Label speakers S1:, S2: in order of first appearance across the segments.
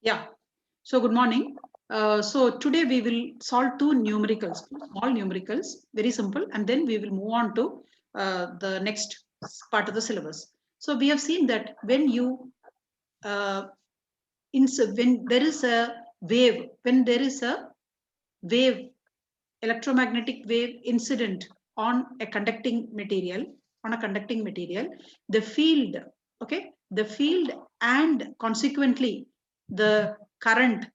S1: Yeah. So good morning. So today we will solve two numericals, small numericals, very simple, and then we will move on to the next part of the syllabus. So we have seen that when you uh, when there is a wave, when there is a wave, electromagnetic wave incident on a conducting material, the field, okay, the field and consequently the current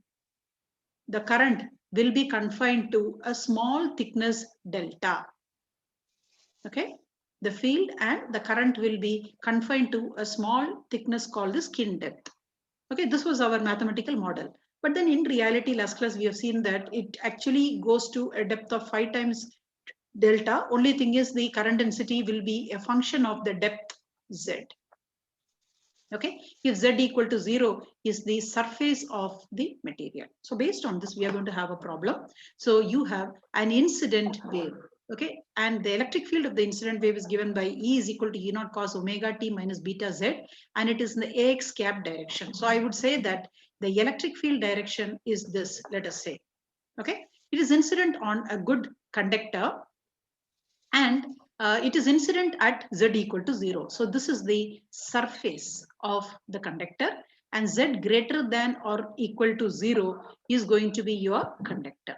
S1: the current will be confined to a small thickness delta. Okay, the field and the current will be confined to a small thickness called the skin depth. Okay, this was our mathematical model. But then in reality, last class we have seen that it actually goes to a depth of 5 times delta. Only thing is the current density will be a function of the depth z. Okay, if z equal to 0 is the surface of the material. So based on this we are going to have a problem. So you have an incident wave, okay, and the electric field of the incident wave is given by E is equal to E naught cos omega t minus beta z, and it is in the ax cap direction. So I would say that the electric field direction is this, let us say. Okay, it is incident on a good conductor, and it is incident at z equal to 0. So this is the surface of the conductor, and z greater than or equal to 0 is going to be your conductor.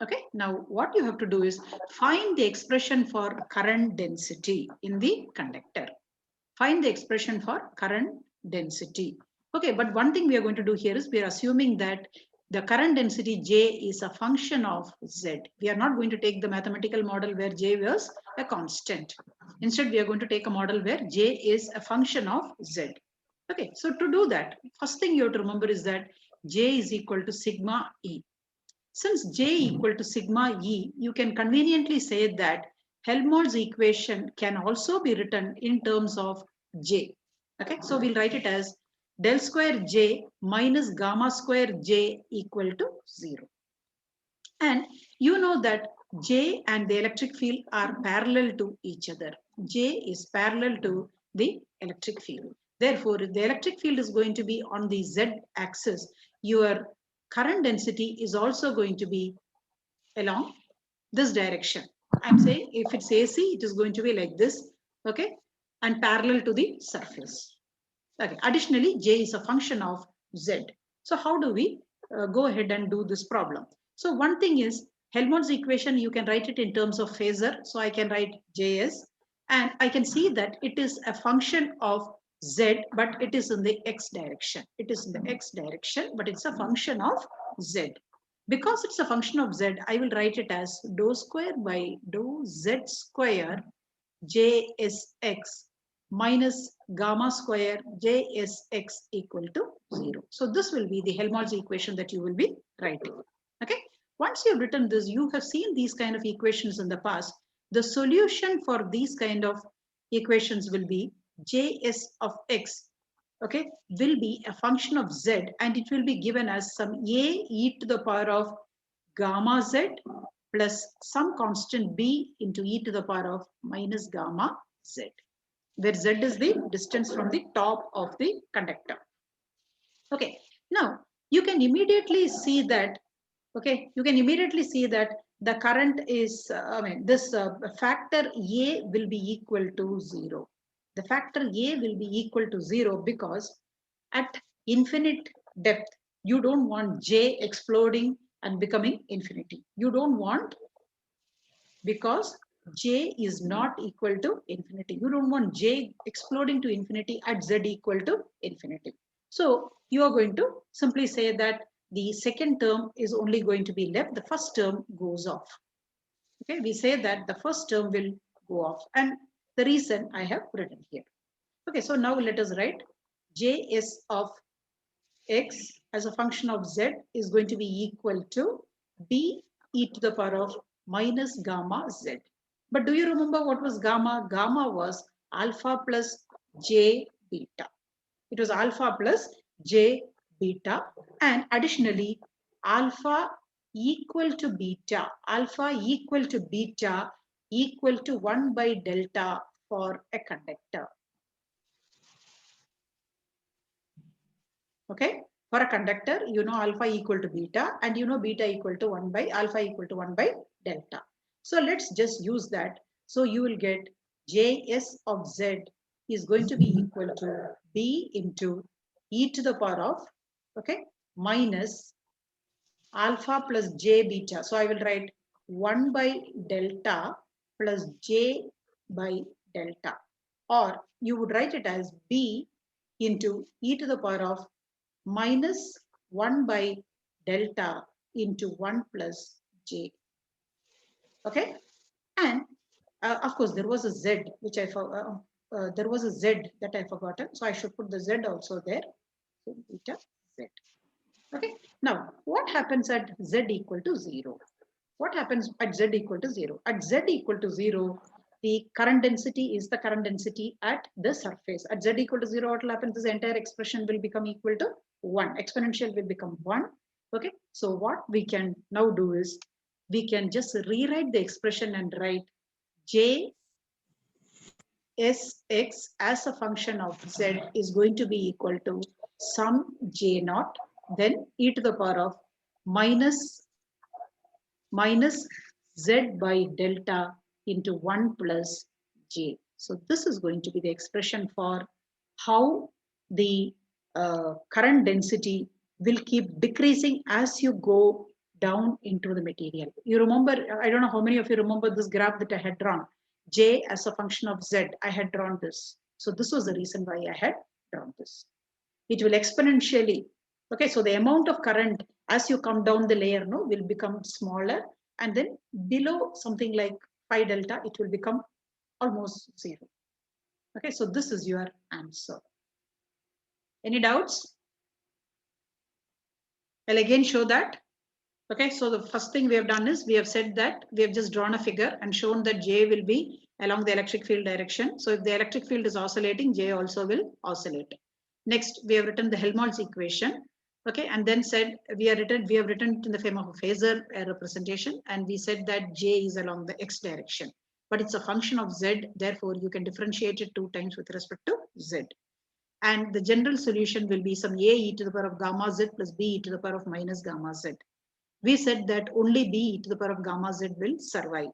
S1: Okay, now what you have to do is find the expression for current density in the conductor. Find the expression for current density. Okay, but one thing we are going to do here is we are assuming that the current density J is a function of Z. We are not going to take the mathematical model where J was a constant. Instead, we are going to take a model where J is a function of Z. Okay, so to do that, first thing you have to remember is that J is equal to sigma E. Since J equal to sigma E, you can conveniently say that Helmholtz equation can also be written in terms of J. Okay, so we'll write it as del square J minus gamma square J equal to 0. And you know that J and the electric field are parallel to each other. J is parallel to the electric field. Therefore, if the electric field is going to be on the Z axis, your current density is also going to be along this direction. I'm saying if it's AC, it is going to be like this, okay, and parallel to the surface. Okay. Additionally, J is a function of Z. So how do we go ahead and do this problem? So one thing is Helmholtz equation, you can write it in terms of phasor. So I can write Js, and I can see that it is a function of Z, but it is in the X direction. It is in the X direction, but it's a function of Z. Because it's a function of Z, I will write it as dou square by dou Z square JSX minus gamma square JSX equal to 0. So this will be the Helmholtz equation that you will be writing. Okay. Once you've written this, you have seen these kind of equations in the past. The solution for these kind of equations will be Js of x, okay, will be a function of z, and it will be given as some a e to the power of gamma z plus some constant b into e to the power of minus gamma z, where z is the distance from the top of the conductor. Okay, now you can immediately see that, okay, you can immediately see that the current is, this factor A will be equal to 0. The factor A will be equal to 0 because at infinite depth, you don't want J exploding and becoming infinity. You don't want, because J is not equal to infinity. You don't want J exploding to infinity at Z equal to infinity. So you are going to simply say that the second term is only going to be left. The first term goes off. Okay, we say that the first term will go off, and the reason I have written here. Okay, so now let us write Js of x as a function of z is going to be equal to b e to the power of minus gamma z. But do you remember what was gamma? Gamma was alpha plus j beta. It was alpha plus j beta, and additionally alpha equal to beta, alpha equal to beta equal to 1 by delta for a conductor. Okay. For a conductor, you know alpha equal to beta and you know beta equal to 1 by alpha equal to 1 by delta. So let's just use that. So you will get Js of Z is going to be equal to B into e to the power of, okay, minus alpha plus j beta. So I will write 1 by delta plus j by delta. Or you would write it as B into e to the power of minus 1 by delta into 1 plus j. Okay. And of course, there was a z which there was a z that I forgotten. So I should put the z also there. So beta z. Okay. Now, what happens at z equal to 0? What happens at z equal to 0? At z equal to 0, the current density is the current density at the surface. At z equal to 0, what will happen? This entire expression will become equal to 1. Exponential will become 1. Okay. So what we can now do is we can just rewrite the expression and write j Sx as a function of z is going to be equal to sum j naught, then e to the power of minus z by delta into 1 plus j. So this is going to be the expression for how the current density will keep decreasing as you go down into the material. You remember, I don't know how many of you remember this graph that I had drawn. J as a function of Z, I had drawn this. So this was the reason why I had drawn this. It will exponentially, okay, so the amount of current as you come down the layer no, will become smaller, and then below something like phi delta, it will become almost 0. Okay, so this is your answer. Any doubts? I'll again show that. Okay, so the first thing we have done is we have said that we have just drawn a figure and shown that J will be along the electric field direction. So if the electric field is oscillating, J also will oscillate. Next, we have written the Helmholtz equation. Okay, and then said we have written it in the form of a phasor representation, and we said that J is along the x direction, but it's a function of Z. Therefore, you can differentiate it 2 times with respect to Z. And the general solution will be some A e to the power of gamma Z plus B e to the power of minus gamma Z. We said that only B to the power of gamma Z will survive.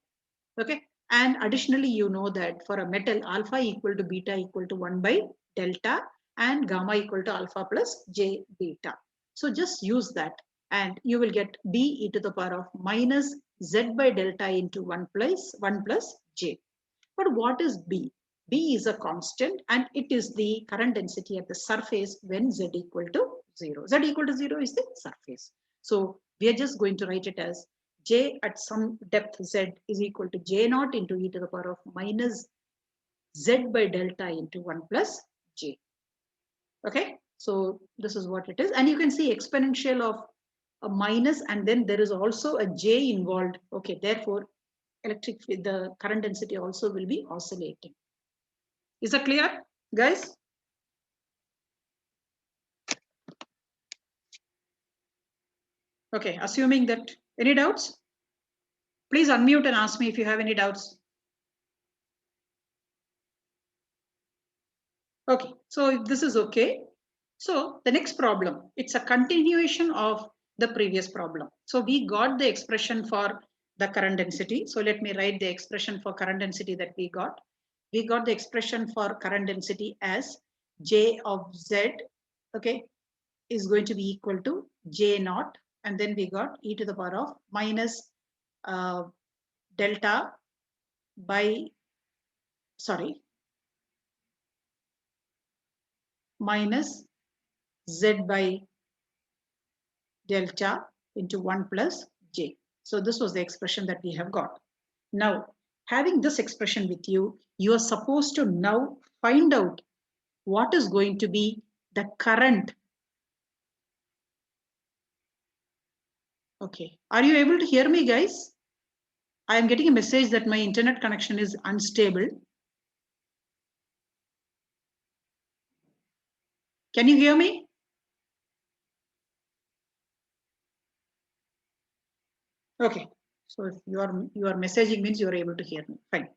S1: Okay. And additionally, you know that for a metal, alpha equal to beta equal to 1 by delta and gamma equal to alpha plus j beta. So just use that and you will get B e to the power of minus Z by delta into 1 plus j. But what is B? B is a constant and it is the current density at the surface when Z equal to 0. Z equal to 0 is the surface. So we are just going to write it as J at some depth Z is equal to J naught into e to the power of minus Z by delta into 1 plus J. Okay, so this is what it is. And you can see exponential of a minus and then there is also a J involved. Okay, therefore the current density also will be oscillating. Is that clear, guys? Okay, assuming that, any doubts? Please unmute and ask me if you have any doubts. Okay, so if this is okay. So the next problem, it's a continuation of the previous problem. So we got the expression for the current density. So let me write the expression for current density that we got. We got the expression for current density as J of Z, okay, is going to be equal to J naught. And then we got e to the power of minus delta by, sorry, minus Z by delta into 1 plus j. So this was the expression that we have got. Now, having this expression with you, you are supposed to now find out what is going to be the current. Okay, are you able to hear me, guys? I am getting a message that my internet connection is unstable. Can you hear me? Okay, so if you are messaging means you are able to hear me. Fine.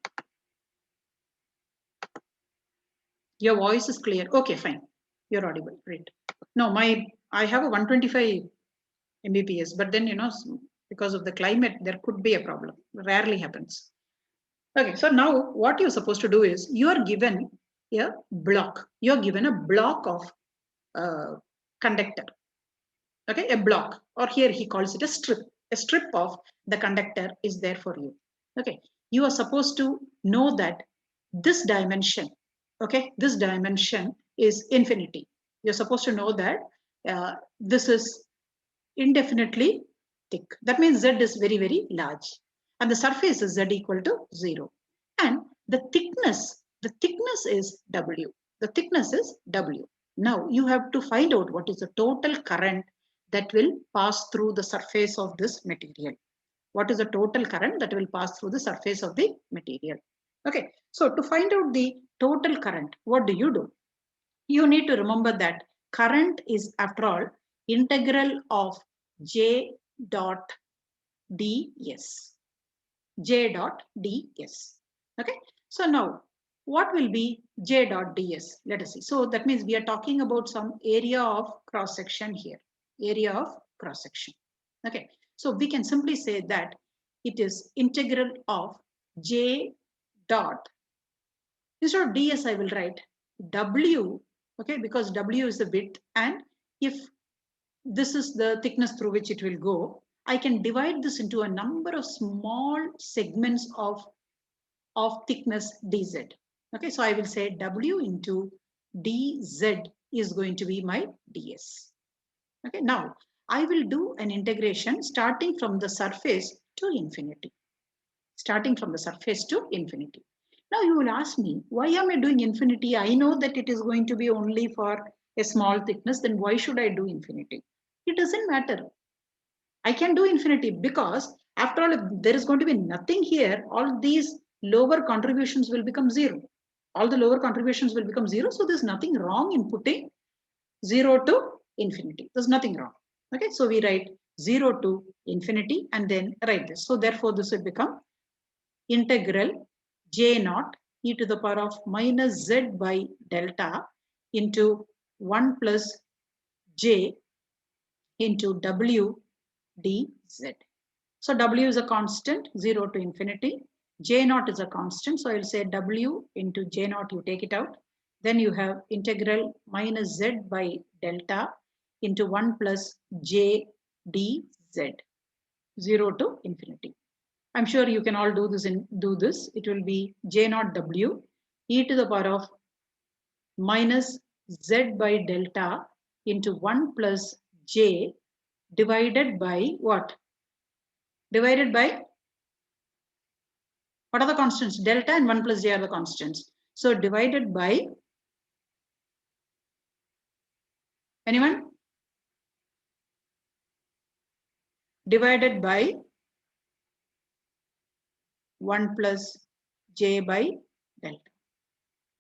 S1: Your voice is clear. Okay, fine. You're audible. Great. No, I have a 125 Mbps, but then, because of the climate, there could be a problem. Rarely happens. Okay, so now what you're supposed to do is you are given a block. You're given a block of conductor. Okay, a block, or here he calls it a strip. A strip of the conductor is there for you. Okay, you are supposed to know that this dimension, okay, this dimension is infinity. You're supposed to know that this is indefinitely thick. That means Z is very, very large. And the surface is Z equal to 0. And the thickness is W. The thickness is W. Now you have to find out what is the total current that will pass through the surface of this material. What is the total current that will pass through the surface of the material? Okay, so to find out the total current, what do? You need to remember that current is, after all, integral of J dot ds. J dot ds. Okay, so now what will be J dot ds? Let us see. So that means we are talking about some area of cross section here. Area of cross section. Okay, so we can simply say that it is integral of J dot. Instead of ds, I will write W. Okay, because W is the width, and if this is the thickness through which it will go, I can divide this into a number of small segments of thickness dz. Okay, so I will say W into dz is going to be my ds. Okay, now I will do an integration starting from the surface to infinity. Starting from the surface to infinity. Now you will ask me, why am I doing infinity? I know that it is going to be only for a small thickness, then why should I do infinity? It doesn't matter. I can do infinity because after all, if there is going to be nothing here, all these lower contributions will become 0. All the lower contributions will become 0. So there's nothing wrong in putting 0 to infinity. There's nothing wrong. Okay, so we write 0 to infinity and then write this. So therefore, this will become integral J naught e to the power of minus Z by delta into 1 plus J into W dz. So W is a constant, 0 to infinity. J naught is a constant, so I'll say W into J naught, you take it out. Then you have integral minus Z by delta into 1 plus J dz, 0 to infinity. I'm sure you can all do this. It will be J naught W e to the power of minus Z by delta into 1 plus J divided by what? Divided by, what are the constants? Delta and 1 plus J are the constants. So divided by, anyone? Divided by 1 plus J by delta.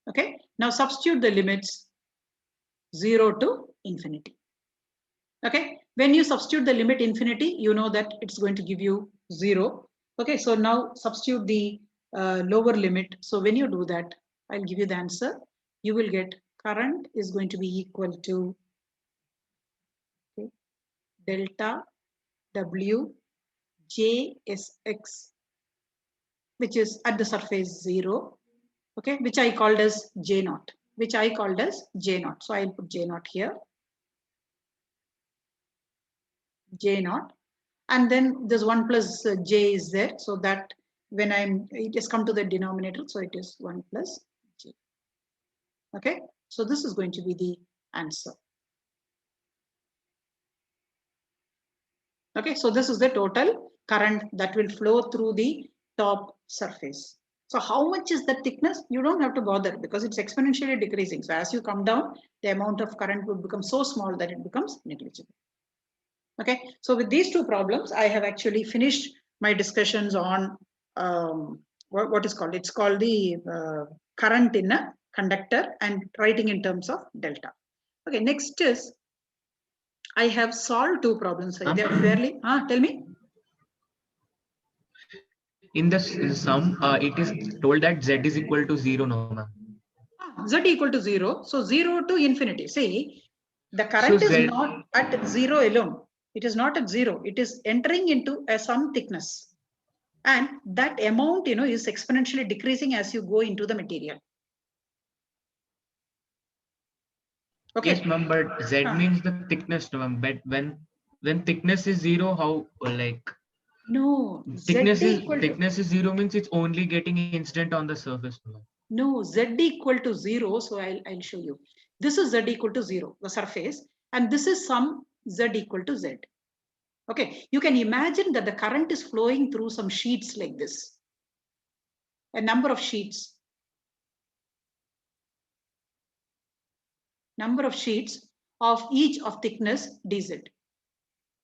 S1: Okay, now substitute the limits 0 to infinity. Okay, when you substitute the limit infinity, you know that it's going to give you 0. Okay, so now substitute the lower limit. So when you do that, I'll give you the answer. You will get current is going to be equal to delta W JSX, which is at the surface 0. Okay, which I called as J naught. So I'll put J naught here. J naught, and then there's 1 plus J is there, so that when it has come to the denominator, so it is 1 plus J. Okay, so this is going to be the answer. Okay, so this is the total current that will flow through the top surface. So how much is the thickness? You don't have to bother because it's exponentially decreasing. So as you come down, the amount of current would become so small that it becomes negligible. Okay, so with these two problems, I have actually finished my discussions on what is called. It's called the current in a conductor and writing in terms of delta. Okay, next is I have solved two problems. They are fairly. Tell me.
S2: In the sum, it is told that Z is equal to 0, no, ma'am.
S1: Z equal to 0. So 0 to infinity. See, The current is
S2: Z,
S1: not at zero alone. It is not at zero. It is entering into some thickness. And that amount, is exponentially decreasing as you go into the material. Okay.
S2: yes, ma'am, but Z means the thickness, ma'am. But when thickness is zero, how like
S1: no,
S2: thickness
S1: Z
S2: is zero means it's only getting incident on the surface, ma'am.
S1: No, Z equal to 0. So I'll show you. This is Z equal to 0, the surface. And this is some Z equal to Z. Okay, you can imagine that the current is flowing through some sheets like this. A number of sheets. Number of sheets of each of thickness dz.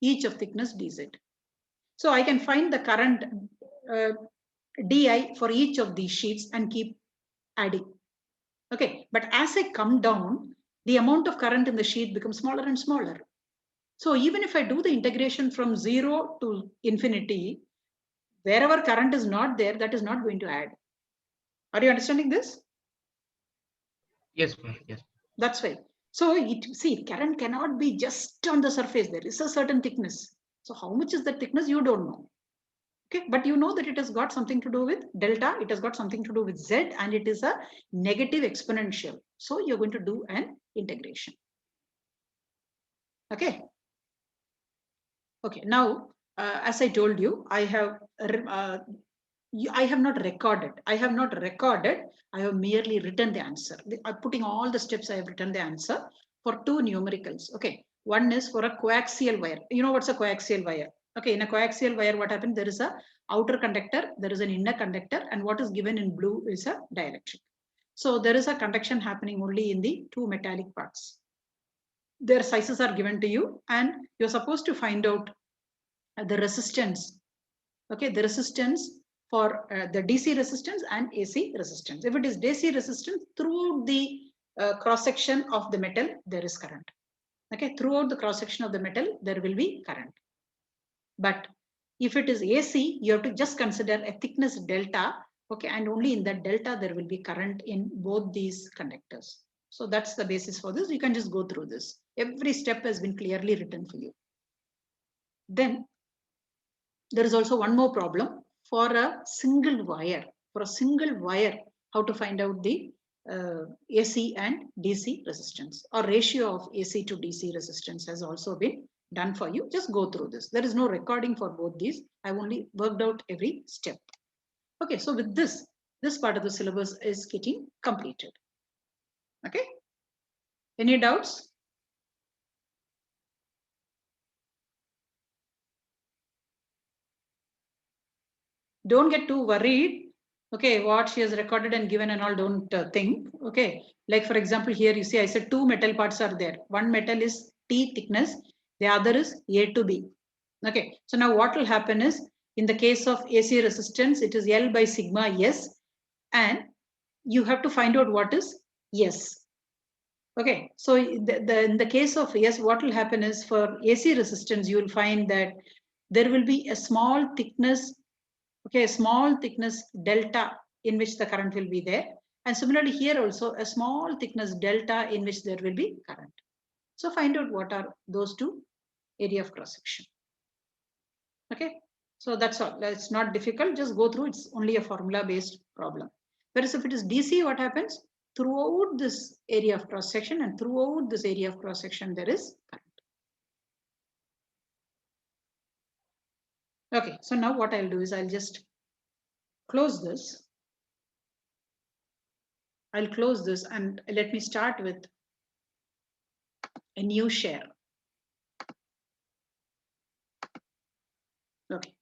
S1: Each of thickness dz. So I can find the current di for each of these sheets and keep adding. Okay, but as I come down, the amount of current in the sheet becomes smaller and smaller. So even if I do the integration from 0 to infinity, wherever current is not there, that is not going to add. Are you understanding this?
S2: Yes, ma'am. Yes.
S1: That's why. So current cannot be just on the surface. There is a certain thickness. So how much is the thickness? You don't know. Okay, but you know that it has got something to do with delta. It has got something to do with Z, and it is a negative exponential. So you're going to do an integration. Okay. Okay, now, as I told you, I have not recorded. I have not recorded. I have merely written the answer. I'm putting all the steps. I have written the answer for two numericals. Okay, one is for a coaxial wire. You know what's a coaxial wire? Okay, in a coaxial wire, what happens? There is a outer conductor, there is an inner conductor, and what is given in blue is a dielectric. So there is a conduction happening only in the two metallic parts. Their sizes are given to you, and you're supposed to find out the resistance. Okay, the resistance for the DC resistance and AC resistance. If it is DC resistance, throughout the cross section of the metal, there is current. Okay, throughout the cross section of the metal, there will be current. But if it is AC, you have to just consider a thickness delta. Okay, and only in that delta, there will be current in both these conductors. So that's the basis for this. You can just go through this. Every step has been clearly written for you. Then there is also one more problem for a single wire. For a single wire, how to find out the AC and DC resistance, or ratio of AC to DC resistance has also been done for you. Just go through this. There is no recording for both these. I've only worked out every step. Okay, so with this part of the syllabus is getting completed. Okay, any doubts? Don't get too worried. Okay, what she has recorded and given and all, don't think. Okay, like for example, here you see I said two metal parts are there. One metal is T thickness, the other is A to B. Okay, so now what will happen is, in the case of AC resistance, it is L by sigma S, and you have to find out what is S. Okay, so in the case of S, what will happen is, for AC resistance, you will find that there will be a small thickness, okay, a small thickness delta in which the current will be there. And similarly here also a small thickness delta in which there will be current. So find out what are those two area of cross section. Okay, so that's all. It's not difficult. Just go through. It's only a formula based problem. Whereas if it is DC, what happens? Throughout this area of cross section and throughout this area of cross section, there is current. Okay, so now what I'll do is I'll just close this. I'll close this and let me start with a new share. Okay.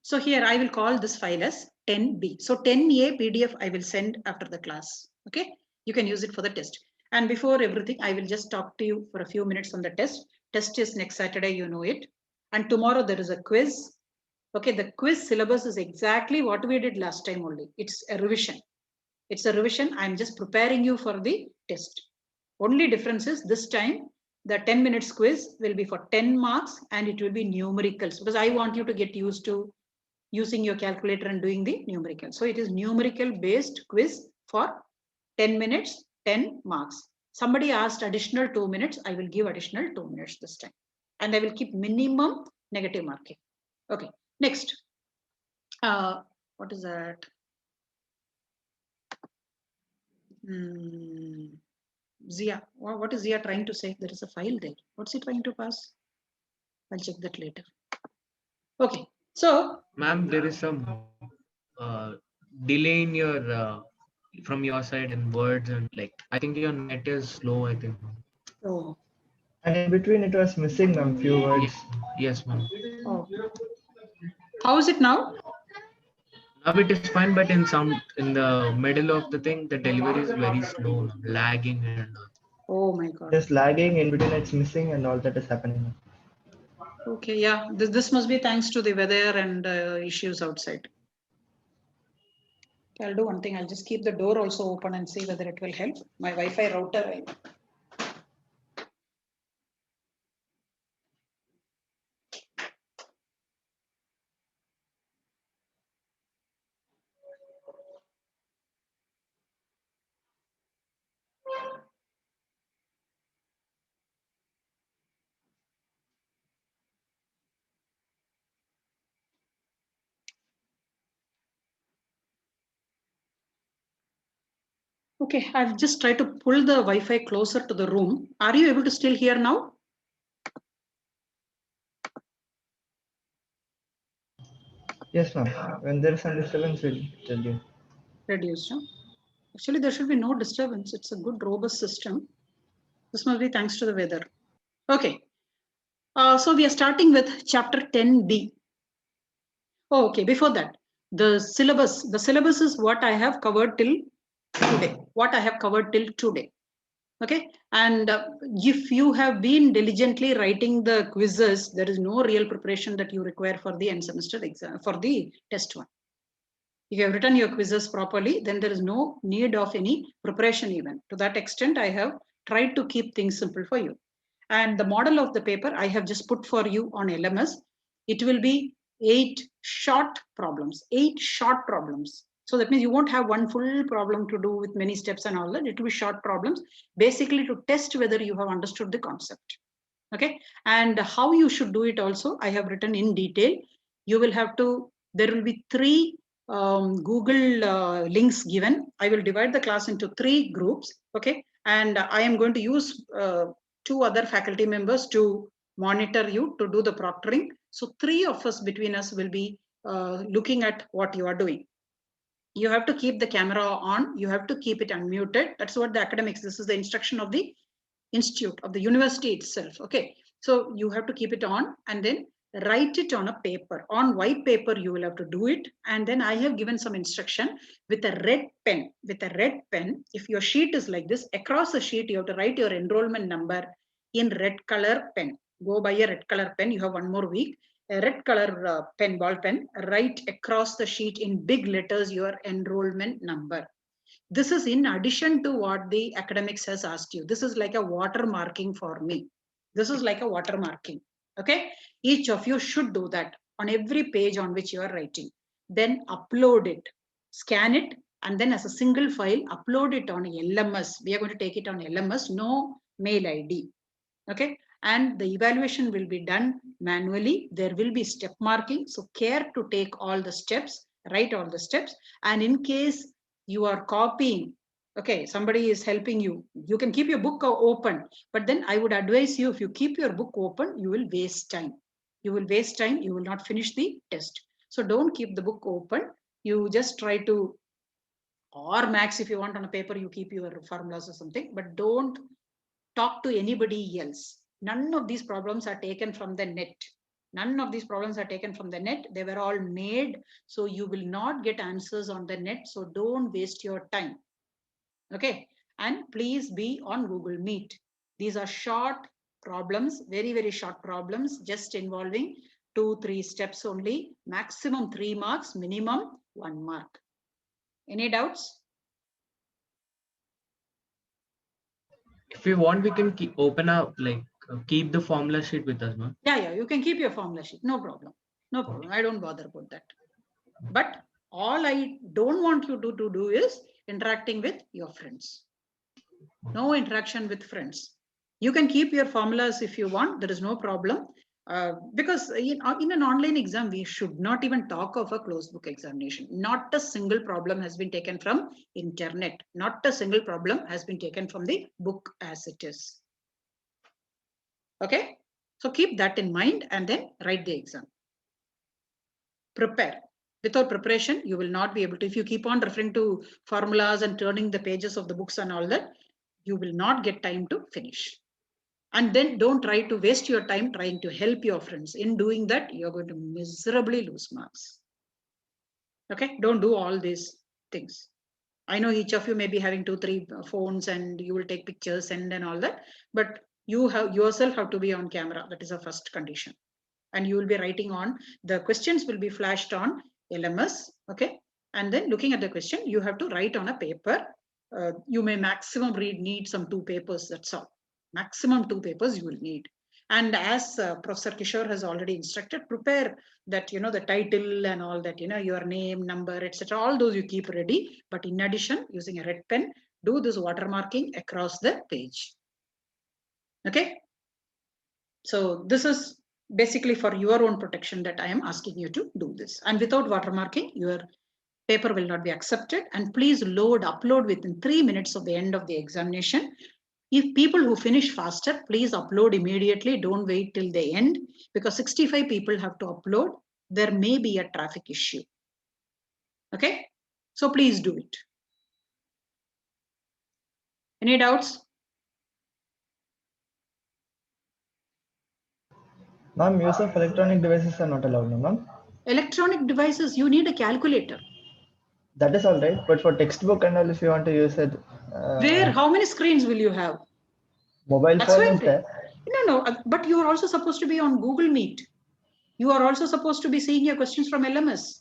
S1: So here I will call this file as 10B. So 10A PDF I will send after the class. Okay. You can use it for the test. And before everything, I will just talk to you for a few minutes on the test. Test is next Saturday, you know it. And tomorrow there is a quiz. Okay. The quiz syllabus is exactly what we did last time only. It's a revision. It's a revision. I'm just preparing you for the test. Only difference is this time the 10 minutes quiz will be for 10 marks and it will be numericals, because I want you to get used to using your calculator and doing the numerical. So it is numerical based quiz for 10 minutes, 10 marks. Somebody asked additional 2 minutes. I will give additional 2 minutes this time. And I will keep minimum negative marking. Okay, next. What is that? Zia, what is Zia trying to say? There is a file there. What's he trying to pass? I'll check that later. Okay, so.
S2: Ma'am, there is some delay in your from your side in words, and like I think your net is slow, I think.
S1: Oh.
S3: And in between it was missing a few words.
S2: Yes, ma'am.
S1: Oh. How is it now?
S2: Now it is fine, but in the middle of the thing, the delivery is very slow, lagging and
S1: Oh my God.
S3: Just lagging, in between it's missing, and all that is happening.
S1: Okay, yeah, this must be thanks to the weather and issues outside. I'll do one thing. I'll just keep the door also open and see whether it will help. My Wi-Fi router. Okay, I've just tried to pull the Wi-Fi closer to the room. Are you able to still hear now?
S3: Yes, ma'am. When there is some disturbance, we'll tell you.
S1: Reduced. Huh? Actually, there should be no disturbance. It's a good, robust system. This must be thanks to the weather. Okay. So we are starting with chapter 10b. Oh, okay, before that, the syllabus. The syllabus is what I have covered till today. What I have covered till today. Okay, and if you have been diligently writing the quizzes, there is no real preparation that you require for the end semester exam, for the test one. If you have written your quizzes properly, then there is no need of any preparation even. To that extent, I have tried to keep things simple for you. And the model of the paper I have just put for you on LMS. It will be 8 short problems, 8 short problems. So that means you won't have one full problem to do with many steps and all that. It will be short problems, basically to test whether you have understood the concept. Okay, and how you should do it also, I have written in detail. You will have to, there will be 3 Google links given. I will divide the class into 3 groups. Okay, and I am going to use 2 other faculty members to monitor you to do the proctoring. So 3 of us between us will be looking at what you are doing. You have to keep the camera on. You have to keep it unmuted. That's what the academics, this is the instruction of the institute, of the university itself. Okay, so you have to keep it on and then write it on a paper. On white paper, you will have to do it. And then I have given some instruction with a red pen. With a red pen, if your sheet is like this, across the sheet, you have to write your enrollment number in red color pen. Go buy a red color pen. You have 1 more week. A red color pen, ball pen, write across the sheet in big letters your enrollment number. This is in addition to what the academics has asked you. This is like a watermarking for me. This is like a watermarking. Okay, each of you should do that on every page on which you are writing. Then upload it, scan it, and then as a single file, upload it on LMS. We are going to take it on LMS, no mail ID. Okay, and the evaluation will be done manually. There will be step marking. So care to take all the steps, write all the steps. And in case you are copying, okay, somebody is helping you, you can keep your book open. But then I would advise you, if you keep your book open, you will waste time. You will waste time. You will not finish the test. So don't keep the book open. You just try to, or max, if you want on a paper, you keep your formulas or something, but don't talk to anybody else. None of these problems are taken from the net. None of these problems are taken from the net. They were all made. So you will not get answers on the net. So don't waste your time. Okay. And please be on Google Meet. These are short problems, very, very short problems, just involving 2-3 steps only, maximum 3 marks, minimum 1 mark. Any doubts?
S2: if we want, we can open up, like keep the formula sheet with us, ma'am.
S1: Yeah, you can keep your formula sheet. No problem. No problem. I don't bother about that. But all I don't want you to do is interacting with your friends. No interaction with friends. You can keep your formulas if you want, there is no problem. Because in an online exam, we should not even talk of a closed book examination. Not a single problem has been taken from internet. Not a single problem has been taken from the book as it is. Okay, so keep that in mind and then write the exam. Prepare. Without preparation, you will not be able to. If you keep on referring to formulas and turning the pages of the books and all that, you will not get time to finish. And then don't try to waste your time trying to help your friends. In doing that, you're going to miserably lose marks. Okay, don't do all these things. I know each of you may be having 2-3 phones and you will take pictures and all that, but you have yourself have to be on camera. That is a first condition. And you will be writing on, the questions will be flashed on LMS. Okay, and then looking at the question, you have to write on a paper. You may maximum need some 2 papers, that's all. Maximum 2 papers you will need. And as Professor Kishore has already instructed, prepare that, the title and all that, your name, number, etc. All those you keep ready. But in addition, using a red pen, do this watermarking across the page. Okay. So this is basically for your own protection that I am asking you to do this. And without watermarking, your paper will not be accepted. And please upload within 3 minutes of the end of the examination. If people who finish faster, please upload immediately. Don't wait till the end, because 65 people have to upload. There may be a traffic issue. Okay, so please do it. Any doubts?
S3: Ma'am, use of electronic devices are not allowed, no, ma'am?
S1: Electronic devices, you need a calculator.
S3: That is all right, but for textbook and all, if you want to use it.
S1: Where? How many screens will you have?
S3: Mobile phone is there.
S1: No, but you are also supposed to be on Google Meet. You are also supposed to be seeing your questions from LMS.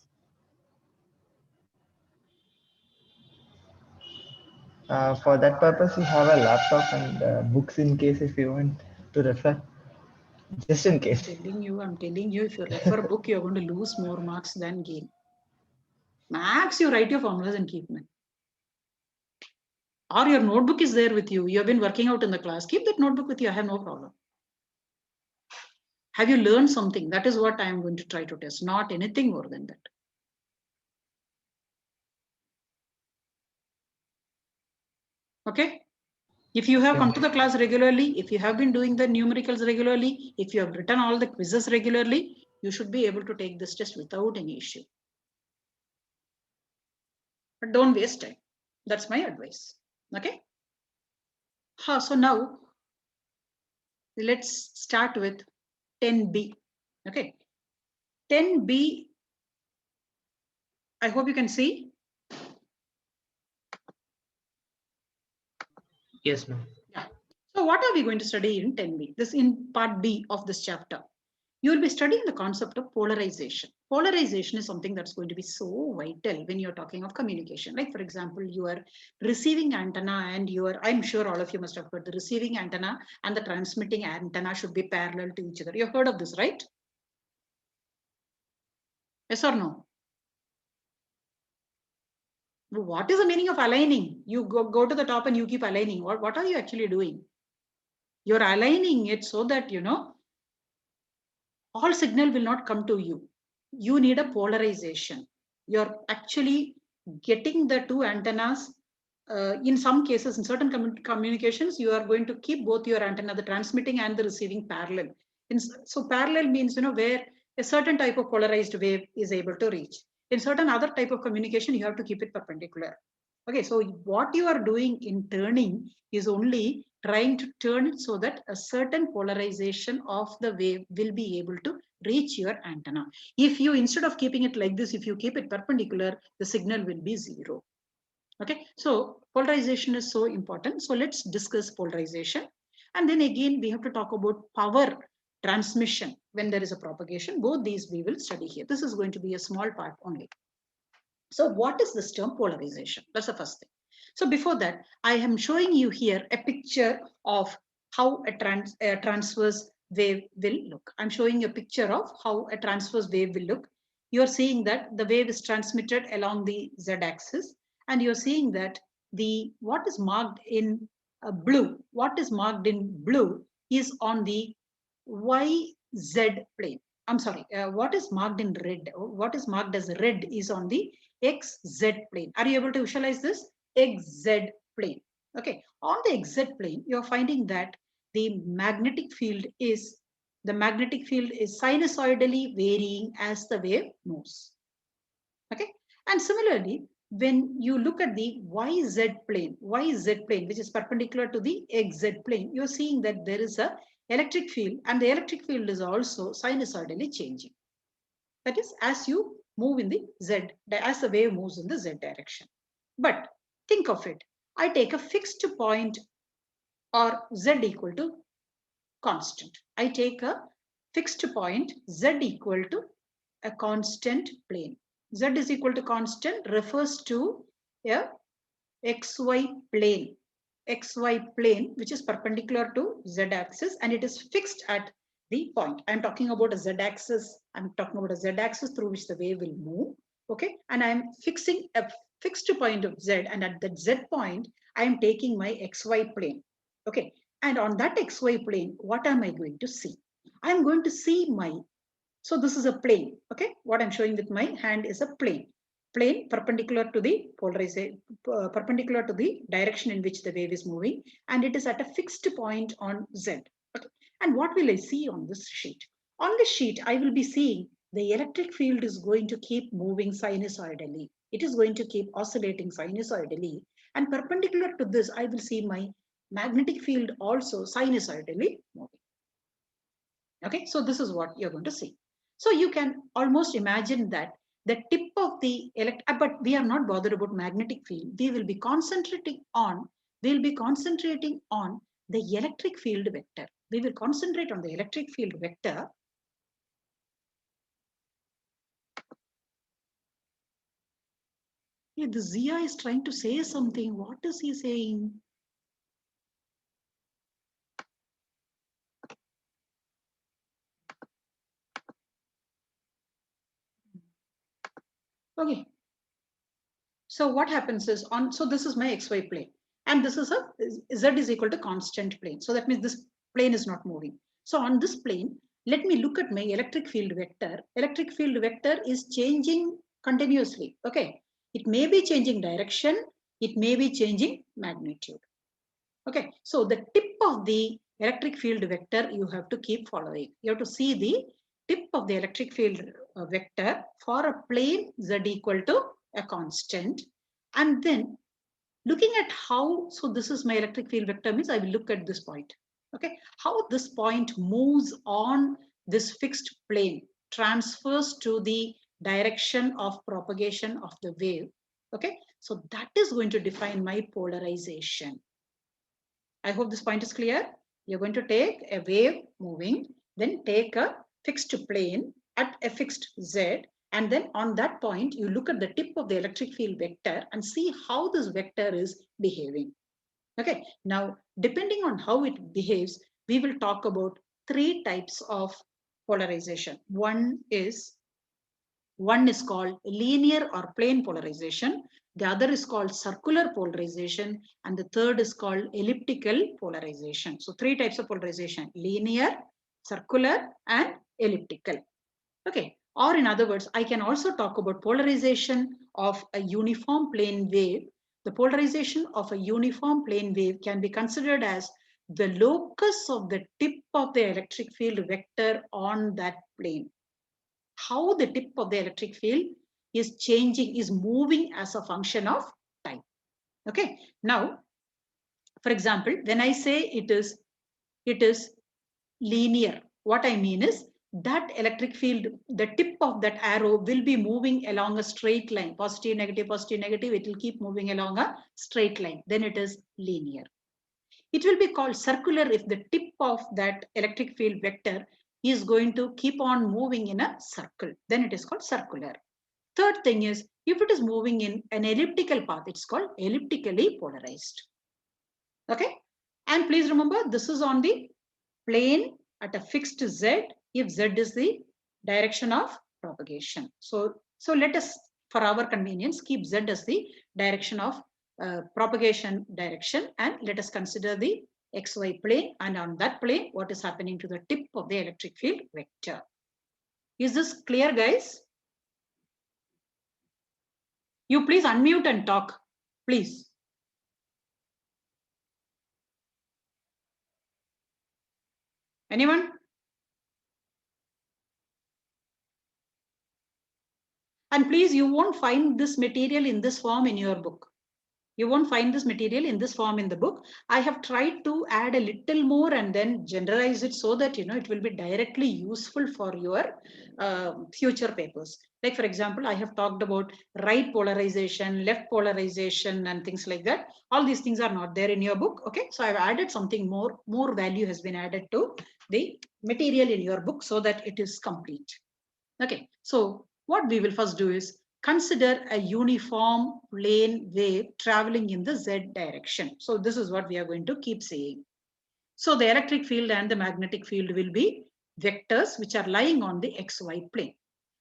S3: For that purpose, you have a laptop and books in case if you want to refer. Just in case.
S1: I'm telling you, if you refer a book, you're going to lose more marks than gain. Max, you write your formulas and keep them. Or your notebook is there with you. You have been working out in the class. Keep that notebook with you. I have no problem. Have you learned something? That is what I am going to try to test. Not anything more than that. Okay. If you have come to the class regularly, if you have been doing the numericals regularly, if you have written all the quizzes regularly, you should be able to take this test without any issue. But don't waste time. That's my advice. Okay. So now let's start with 10B. Okay. 10B. I hope you can see.
S2: Yes, ma'am.
S1: Yeah. So what are we going to study in 10B? This in part B of this chapter. You will be studying the concept of polarization. Polarization is something that's going to be so vital when you're talking of communication. Like, for example, you are receiving antenna and I'm sure all of you must have heard the receiving antenna and the transmitting antenna should be parallel to each other. You've heard of this, right? Yes or no? What is the meaning of aligning? You go to the top and you keep aligning. What are you actually doing? You're aligning it so that, all signal will not come to you. You need a polarization. You're actually getting the two antennas. In some cases, in certain communications, you are going to keep both your antenna, the transmitting and the receiving, parallel. So parallel means, where a certain type of polarized wave is able to reach. In certain other type of communication, you have to keep it perpendicular. Okay, so what you are doing in turning is only trying to turn it so that a certain polarization of the wave will be able to reach your antenna. If you, instead of keeping it like this, if you keep it perpendicular, the signal will be 0. Okay, so polarization is so important. So let's discuss polarization. And then again, we have to talk about power transmission when there is a propagation. Both these we will study here. This is going to be a small part only. So what is this term polarization? That's the first thing. So before that, I am showing you here a picture of how a transverse wave will look. I'm showing you a picture of how a transverse wave will look. You're seeing that the wave is transmitted along the z-axis, and you're seeing that what is marked in blue, what is marked in blue is on the YZ plane. I'm sorry, what is marked in red? What is marked as red is on the XZ plane. Are you able to visualize this? XZ plane. Okay, on the XZ plane, you're finding that the magnetic field is sinusoidally varying as the wave moves. Okay, and similarly, when you look at the YZ plane, which is perpendicular to the XZ plane, you're seeing that there is a electric field, and the electric field is also sinusoidally changing. That is, as you move in the Z, as the wave moves in the Z direction. But think of it, I take a fixed point or Z equal to constant. I take a fixed point Z equal to a constant plane. Z is equal to constant refers to a XY plane. XY plane, which is perpendicular to Z axis, and it is fixed at the point. I'm talking about a Z axis. I'm talking about a Z axis through which the wave will move. Okay, and I'm fixing a fixed point of Z, and at that Z point, I am taking my XY plane. Okay, and on that XY plane, what am I going to see? I'm going to see my, so this is a plane. Okay, what I'm showing with my hand is a plane. Plane perpendicular to the polarization, perpendicular to the direction in which the wave is moving, and it is at a fixed point on Z. Okay, and what will I see on this sheet? On this sheet, I will be seeing the electric field is going to keep moving sinusoidally. It is going to keep oscillating sinusoidally, and perpendicular to this, I will see my magnetic field also sinusoidally moving. Okay, so this is what you're going to see. So you can almost imagine that the tip of the but we are not bothered about magnetic field. We will be concentrating on the electric field vector. We will concentrate on the electric field vector. Yeah, the Zia is trying to say something. What is he saying? Okay. So what happens is so this is my XY plane, and this is a Z is equal to constant plane. So that means this plane is not moving. So on this plane, let me look at my electric field vector. Electric field vector is changing continuously. Okay. It may be changing direction. It may be changing magnitude. Okay. So the tip of the electric field vector, you have to keep following. You have to see the tip of the electric field vector for a plane Z equal to a constant, and then looking at how, so this is my electric field vector, means I will look at this point. Okay, how this point moves on this fixed plane, transfers to the direction of propagation of the wave. Okay, so that is going to define my polarization. I hope this point is clear. You're going to take a wave moving, then take a fixed plane at a fixed Z, and then on that point, you look at the tip of the electric field vector and see how this vector is behaving. Okay, now depending on how it behaves, we will talk about three types of polarization. One is called linear or plane polarization. The other is called circular polarization, and the third is called elliptical polarization. So three types of polarization: linear, circular, and elliptical. Okay, or in other words, I can also talk about polarization of a uniform plane wave. The polarization of a uniform plane wave can be considered as the locus of the tip of the electric field vector on that plane. How the tip of the electric field is changing, is moving as a function of time. Okay, now, for example, when I say it is linear, what I mean is that electric field, the tip of that arrow will be moving along a straight line, positive, negative, it will keep moving along a straight line. Then it is linear. It will be called circular if the tip of that electric field vector is going to keep on moving in a circle. Then it is called circular. Third thing is, if it is moving in an elliptical path, it's called elliptically polarized. Okay, and please remember, this is on the plane at a fixed Z, if Z is the direction of propagation. So let us, for our convenience, keep Z as the direction of propagation direction, and let us consider the xy plane, and on that plane what is happening to the tip of the electric field vector. Is this clear, guys? You please unmute and talk, please. Anyone? And please, you won't find this material in this form in your book. You won't find this material in this form in the book. I have tried to add a little more and then generalize it so that, it will be directly useful for your future papers. Like, for example, I have talked about right polarization, left polarization, and things like that. All these things are not there in your book. Okay, so I've added something more. More value has been added to the material in your book so that it is complete. Okay, so what we will first do is consider a uniform plane wave traveling in the z direction. So this is what we are going to keep saying. So the electric field and the magnetic field will be vectors which are lying on the xy plane.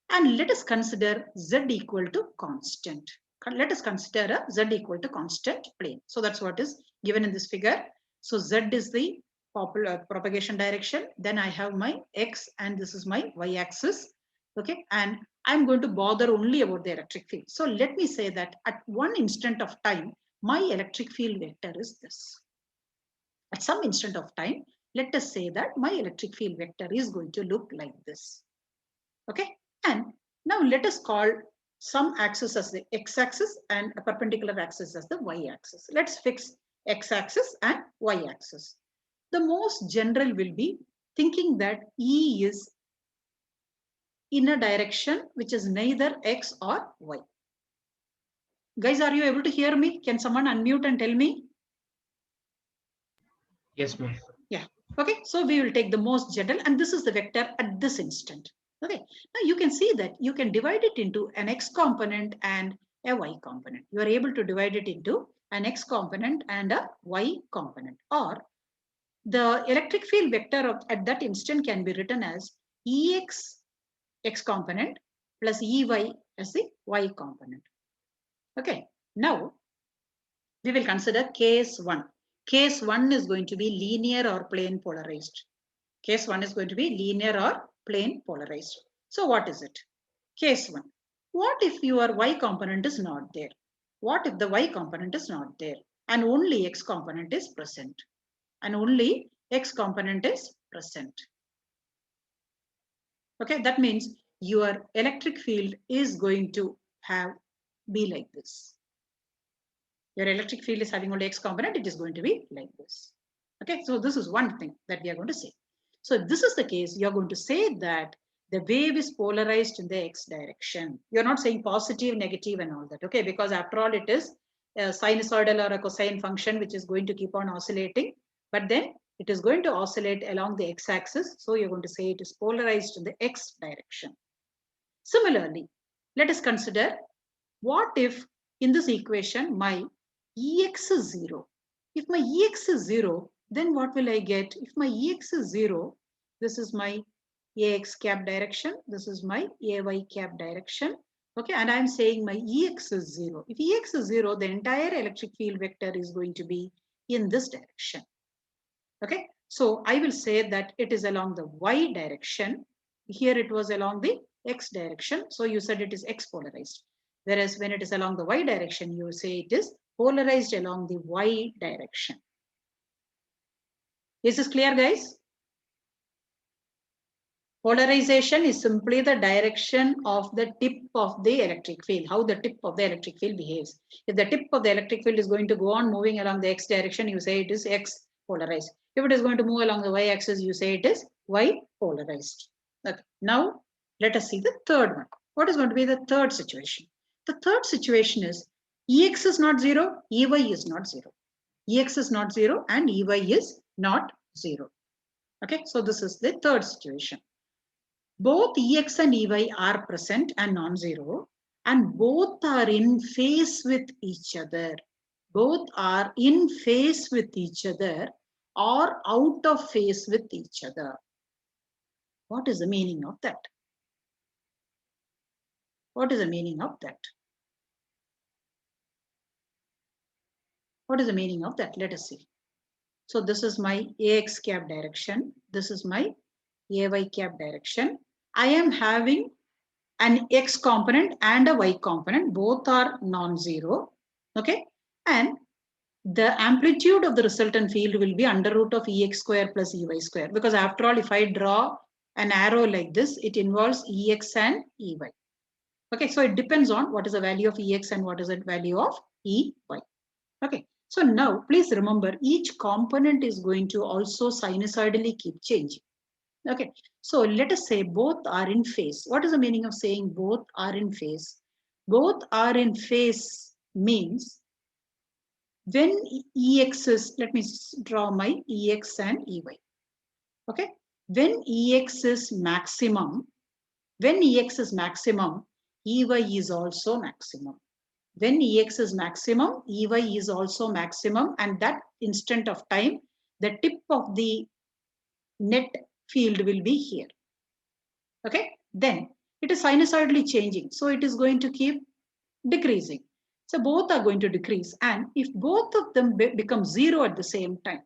S1: And let us consider z equal to constant. Let us consider a z equal to constant plane. So that's what is given in this figure. So z is the propagation direction. Then I have my x and this is my y-axis. Okay, and I'm going to bother only about the electric field. So let me say that at one instant of time, my electric field vector is this. At some instant of time, let us say that my electric field vector is going to look like this. Okay, and now let us call some axis as the x-axis and a perpendicular axis as the y-axis. Let's fix x-axis and y-axis. The most general will be thinking that E is in a direction which is neither x or y. Guys, are you able to hear me? Can someone unmute and tell me?
S2: Yes, ma'am.
S1: Yeah. Okay, so we will take the most general, and this is the vector at this instant. Okay, now you can see that you can divide it into an x component and a y component. You are able to divide it into an x component and a y component, or the electric field vector at that instant can be written as Ex x component plus Ey as the y component. Okay, now we will consider case 1. Case 1 is going to be linear or plane polarized. Case 1 is going to be linear or plane polarized. So what is it? Case 1. What if your y component is not there? What if the y component is not there and only x component is present? And only x component is present. Okay, that means your electric field is going to be like this. Your electric field is having only x component, it is going to be like this. Okay, so this is one thing that we are going to say. So if this is the case, you're going to say that the wave is polarized in the x direction. You're not saying positive, negative and all that, okay? Because after all, it is a sinusoidal or a cosine function which is going to keep on oscillating. But then it is going to oscillate along the x-axis. So you're going to say it is polarized in the x direction. Similarly, let us consider what if in this equation my Ex is 0. If my Ex is 0, then what will I get? If my Ex is 0, this is my Ax cap direction, this is my Ay cap direction. Okay, and I'm saying my Ex is 0. If Ex is 0, the entire electric field vector is going to be in this direction. Okay, so I will say that it is along the y direction. Here it was along the x direction. So you said it is x polarized. Whereas when it is along the y direction, you say it is polarized along the y direction. Is this clear, guys? Polarization is simply the direction of the tip of the electric field, how the tip of the electric field behaves. If the tip of the electric field is going to go on moving along the x direction, you say it is x polarized. If it is going to move along the y-axis, you say it is y polarized. Okay. Now, let us see the third one. What is going to be the third situation? The third situation is Ex is not 0, Ey is not 0. Ex is not 0 and Ey is not 0. Okay, so this is the third situation. Both Ex and Ey are present and non-zero, and both are in phase with each other. Both are in phase with each other or out of phase with each other. What is the meaning of that? What is the meaning of that? What is the meaning of that? Let us see. So this is my AX cap direction. This is my AY cap direction. I am having an X component and a Y component. Both are non-zero. Okay. And the amplitude of the resultant field will be under root of EX square plus EY square. Because after all, if I draw an arrow like this, it involves EX and EY. Okay. So it depends on what is the value of EX and what is the value of EY. Okay. So now please remember each component is going to also sinusoidally keep changing. Okay. So let us say both are in phase. What is the meaning of saying both are in phase? Both are in phase means when EX is, let me draw my EX and EY. Okay. When EX is maximum, EY is also maximum. When EX is maximum, EY is also maximum, and that instant of time, the tip of the net field will be here. Okay, then it is sinusoidally changing, so it is going to keep decreasing. So both are going to decrease, and if both of them become zero at the same time,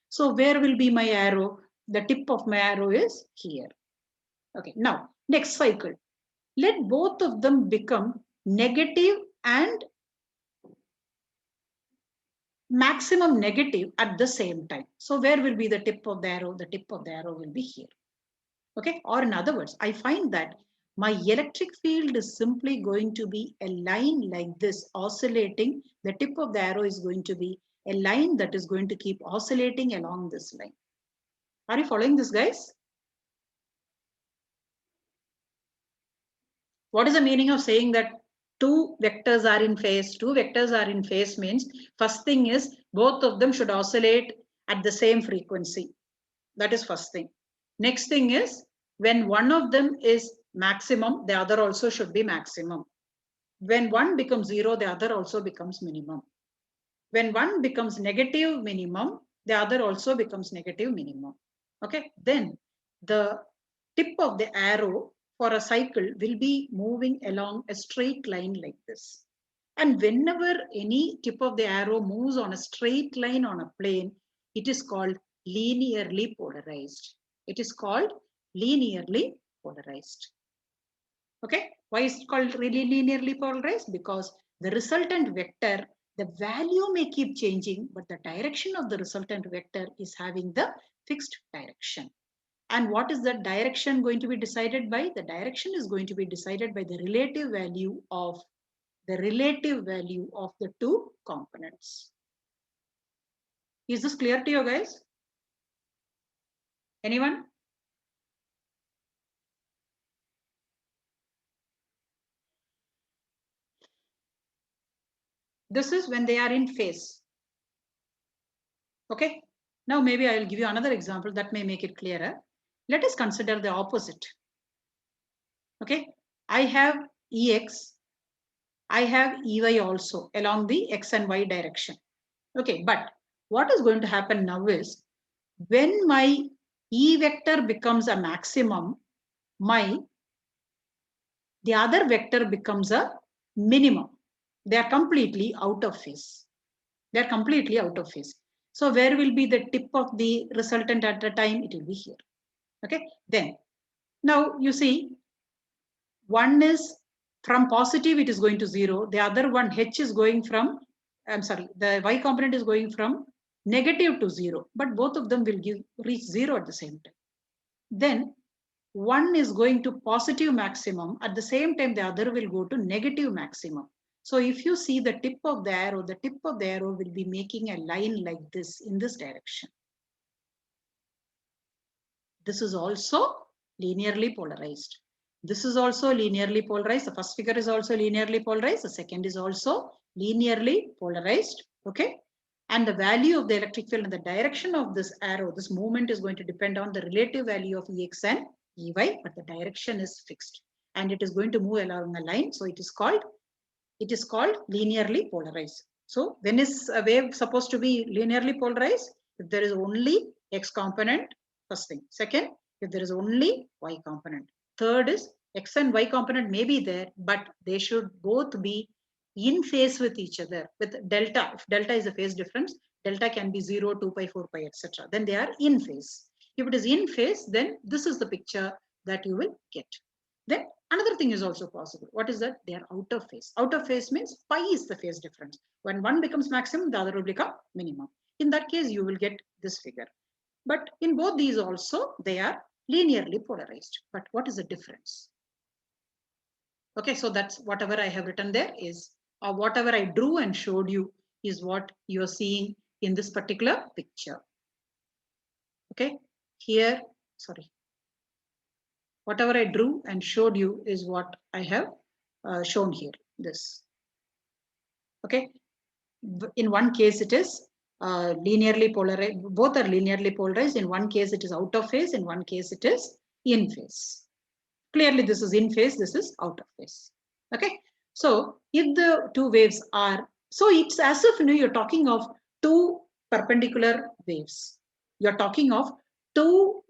S1: so where will be my arrow? The tip of my arrow is here. Okay, now next cycle. Let both of them become negative and maximum negative at the same time. So where will be the tip of the arrow? The tip of the arrow will be here. Okay, or in other words, I find that my electric field is simply going to be a line like this, oscillating. The tip of the arrow is going to be a line that is going to keep oscillating along this line. Are you following this, guys? What is the meaning of saying that two vectors are in phase? Two vectors are in phase means first thing is both of them should oscillate at the same frequency. That is first thing. Next thing is when one of them is maximum, the other also should be maximum. When one becomes zero, the other also becomes minimum. When one becomes negative minimum, the other also becomes negative minimum. Okay, then the tip of the arrow for a cycle will be moving along a straight line like this. And whenever any tip of the arrow moves on a straight line on a plane, it is called linearly polarized. It is called linearly polarized. Okay, why is it called really linearly polarized? Because the resultant vector, the value may keep changing, but the direction of the resultant vector is having the fixed direction. And what is the direction going to be decided by? The direction is going to be decided by the relative value of the two components. Is this clear to you guys? Anyone? This is when they are in phase. Okay. Now maybe I will give you another example that may make it clearer. Let us consider the opposite. Okay. I have EX. I have EY also along the X and Y direction. Okay. But what is going to happen now is when my E vector becomes a maximum, the other vector becomes a minimum. They are completely out of phase. They are completely out of phase. So where will be the tip of the resultant at the time? It will be here. Okay. Then now you see one is from positive, it is going to zero. The other one, H, is going from, the Y component is going from negative to zero, but both of them will reach zero at the same time. Then one is going to positive maximum. At the same time, the other will go to negative maximum. So if you see the tip of the arrow will be making a line like this in this direction. This is also linearly polarized. This is also linearly polarized. The first figure is also linearly polarized. The second is also linearly polarized. Okay. And the value of the electric field and the direction of this arrow, this movement is going to depend on the relative value of EX and EY, but the direction is fixed. And it is going to move along a line. So it is called linearly polarized. So when is a wave supposed to be linearly polarized? If there is only X component, first thing. Second, if there is only Y component. Third is X and Y component may be there, but they should both be in phase with each other with delta. If delta is a phase difference, delta can be 0, 2 pi, 4 pi, etc. Then they are in phase. If it is in phase, then this is the picture that you will get. Then another thing is also possible. What is that? They are out of phase. Out of phase means pi is the phase difference. When one becomes maximum, the other will become minimum. In that case, you will get this figure. But in both these also, they are linearly polarized. But what is the difference? Okay, so that's whatever I have written there is, or whatever I drew and showed you is what you're seeing in this particular picture. Okay, here, sorry. Whatever I drew and showed you is what I have shown here, this. Okay, in one case it is linearly polarized, both are linearly polarized. In one case it is out of phase, in one case it is in phase. Clearly this is in phase, this is out of phase. Okay, so if the two waves are, so it's as if you're talking of two perpendicular waves. You're talking of two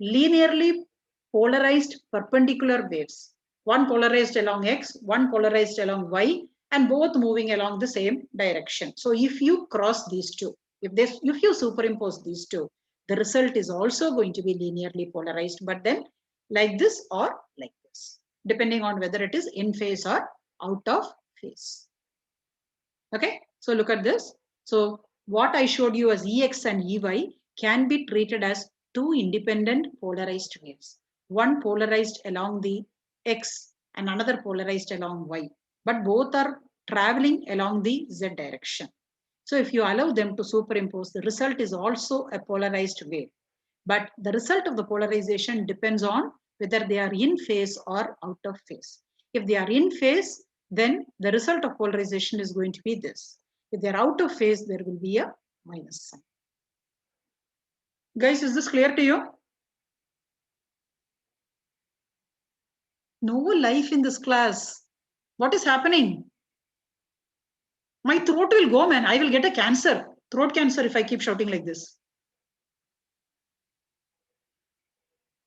S1: linearly polarized perpendicular waves. One polarized along x, one polarized along y, and both moving along the same direction. So if you cross these two, if you superimpose these two, the result is also going to be linearly polarized, but then like this or like this, depending on whether it is in phase or out of phase. Okay, so look at this. So what I showed you as Ex and Ey can be treated as two independent polarized waves. One polarized along the X and another polarized along Y, but both are traveling along the Z direction. So if you allow them to superimpose, the result is also a polarized wave. But the result of the polarization depends on whether they are in phase or out of phase. If they are in phase, then the result of polarization is going to be this. If they're out of phase, there will be a minus sign. Guys, is this clear to you? No life in this class. What is happening? My throat will go, man. I will get a cancer, throat cancer, if I keep shouting like this.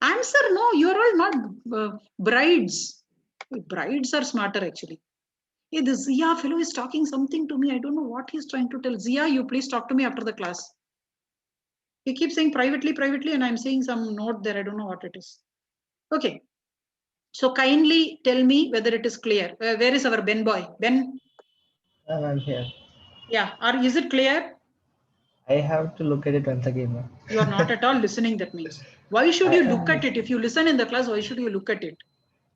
S1: Answer, no, you are all not brides. Brides are smarter actually. Hey, the Zia fellow is talking something to me. I don't know what he's trying to tell. Zia, you please talk to me after the class. He keeps saying privately, and I'm saying some note there. I don't know what it is. Okay. So kindly tell me whether it is clear. Where is our Ben boy? Ben?
S3: I'm here.
S1: Yeah. Is it clear?
S3: I have to look at it once again. Ma'am.
S1: You are not at all listening, that means. Why should you look at it? If you listen in the class, why should you look at it?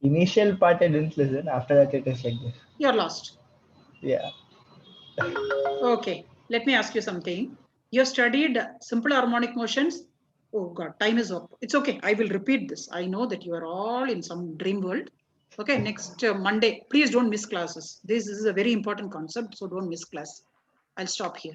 S3: Initial part I didn't listen. After that it is like this.
S1: You're lost.
S3: Yeah.
S1: Okay. Let me ask you something. You have studied simple harmonic motions. Oh God, time is up. It's okay. I will repeat this. I know that you are all in some dream world. Okay, next Monday, please don't miss classes. This is a very important concept, so don't miss class. I'll stop here.